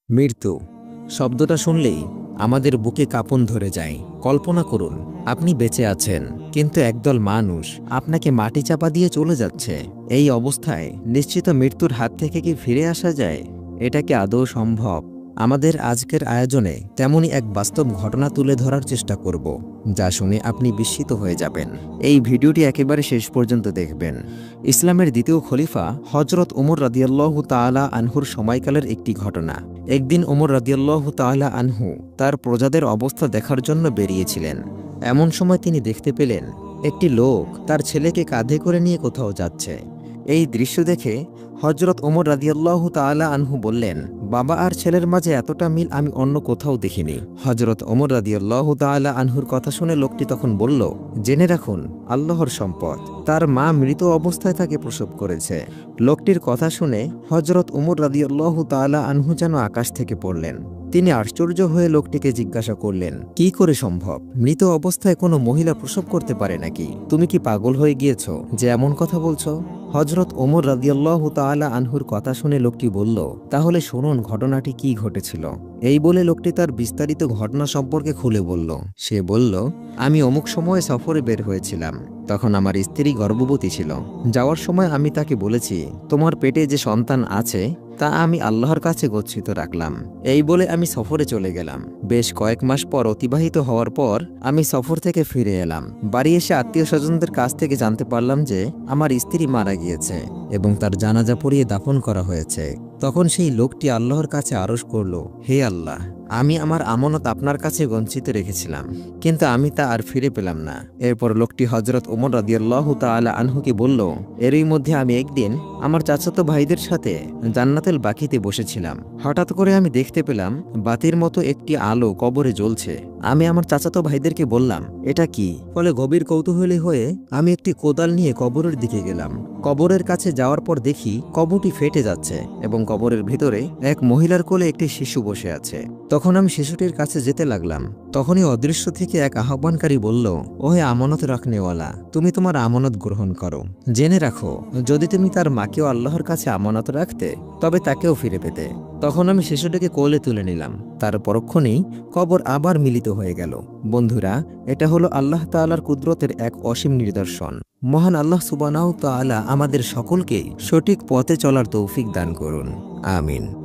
মৃত্যু শব্দটা শুনলেই আমাদের বুকে কাঁপন ধরে যায়। কল্পনা করুন, আপনি বেঁচে আছেন, কিন্তু একদল মানুষ আপনাকে মাটি চাপা দিয়ে চলে যাচ্ছে। এই অবস্থায় নিশ্চিত মৃত্যুর হাত থেকে কি ফিরে আসা যায়? এটা কি আদৌ সম্ভব? আমাদের আজকের আয়োজনে তেমনই এক বাস্তব ঘটনা তুলে ধরার চেষ্টা করব, যা শুনে আপনি বিস্মিত হয়ে যাবেন। এই ভিডিওটি একেবারে শেষ পর্যন্ত দেখবেন। ইসলামের দ্বিতীয় খলিফা হজরত ওমর রাদিয়াল্লাহু তাআলা আনহুর সময়কালের একটি ঘটনা। একদিন ওমর রাদিয়াল্লাহু তাআলা আনহু তার প্রজাদের অবস্থা দেখার জন্য বেরিয়েছিলেন। এমন সময় তিনি দেখতে পেলেন একটি লোক তার ছেলেকে কাঁধে করে নিয়ে কোথাও যাচ্ছে। এই দৃশ্য দেখে হজরত ওমর রাদিয়াল্লাহু তাআলা আনহু বললেন, বাবা আর ছেলের মাঝে এতটা মিল আমি অন্য কোথাও দেখিনি। হজরত ওমর রাদিয়াল্লাহু তাআলা আনহুর কথা শুনে লোকটি তখন বলল, জেনে রাখুন, আল্লাহর সম্পদ, তার মা মৃত অবস্থায় তাকে প্রসব করেছে। লোকটির কথা শুনে হজরত ওমর রাদিয়াল্লাহু তাআলা আনহু যেন আকাশ থেকে পড়লেন। তিনি আশ্চর্য হয়ে লোকটিকে জিজ্ঞাসা করলেন, কি করে সম্ভব? মৃত অবস্থায় কোনো মহিলা প্রসব করতে পারে নাকি? তুমি কি পাগল হয়ে গিয়েছ যে এমন কথা বলছো? হজরত ওমর রাদিয়াল্লাহু তাআলা আনহুর কথা শুনে লোকটি বলল, তাহলে শুনুন ঘটনাটি কি ঘটেছিল। এই বলে লোকটি তার বিস্তারিত ঘটনা সম্পর্কে খুলে বলল। সে বলল, আমি অমুক সময়ে সফরে বের হয়েছিলাম। তখন আমার স্ত্রী গর্ভবতী ছিল। যাওয়ার সময় আমি তাকে বলেছি, তোমার পেটে যে সন্তান আছে তা আমি আল্লাহর কাছে গচ্ছিত রাখলাম। এই বলে আমি সফরে চলে গেলাম। বেশ কয়েক মাস পর অতিবাহিত হওয়ার পর আমি সফর থেকে ফিরে এলাম। বাড়ি এসে আত্মীয় স্বজনদের কাছ থেকে জানতে পারলাম যে আমার স্ত্রী মারা গিয়েছে এবং তার জানাজা পড়িয়ে দাফন করা হয়েছে। তখন সেই লোকটি আল্লাহর কাছে আরজ করল, হে আল্লাহ, আমি আমার আমানত আপনার কাছে গচ্ছিত রেখেছিলাম, কিন্তু আমি তা আর ফিরে পেলাম না। এরপর লোকটি হজরত ওমর রাদিয়াল্লাহু তাআলা আনহুকে বলল, এরই মধ্যে আমি একদিন আমার চাচাতো ভাইদের সাথে জান্নাতুল বাকিতে বসেছিলাম। হঠাৎ করে আমি দেখতে পেলাম বাতির মতো একটি আলো কবরে জ্বলছে। আমি আমার চাচাতো ভাইদেরকে বললাম, এটা কি? ফলে গভীর কৌতূহলী হয়ে আমি একটি কোদাল নিয়ে কবরের দিকে গেলাম। কবরের কাছে যাওয়ার পর দেখি কবরটি ফেটে যাচ্ছে এবং কবরের ভিতরে এক মহিলার কোলে একটি শিশু বসে আছে। তখন আমি শিশুটির কাছে যেতে লাগলাম। তখনই অদৃশ্য থেকে এক আহ্বানকারী বলল, ওহে আমানত রাখনেওয়ালা, তুমি তোমার আমানত গ্রহণ করো। জেনে রাখো, যদি তুমি তার মাকেও আল্লাহর কাছে আমানত রাখতে, তবে তাকেও ফিরে পেতে। তখন আমি শিশুটিকে কোলে তুলে নিলাম। তার পরক্ষণেই কবর আবার মিলিত হয়ে গেল। বন্ধুরা, এটা হলো আল্লাহ তাআলার কুদরতের এক অসীম নিদর্শন। মহান আল্লাহ সুবহানাহু তাআলা আমাদের সকলকে সঠিক পথে চলার তৌফিক দান করুন। আমিন।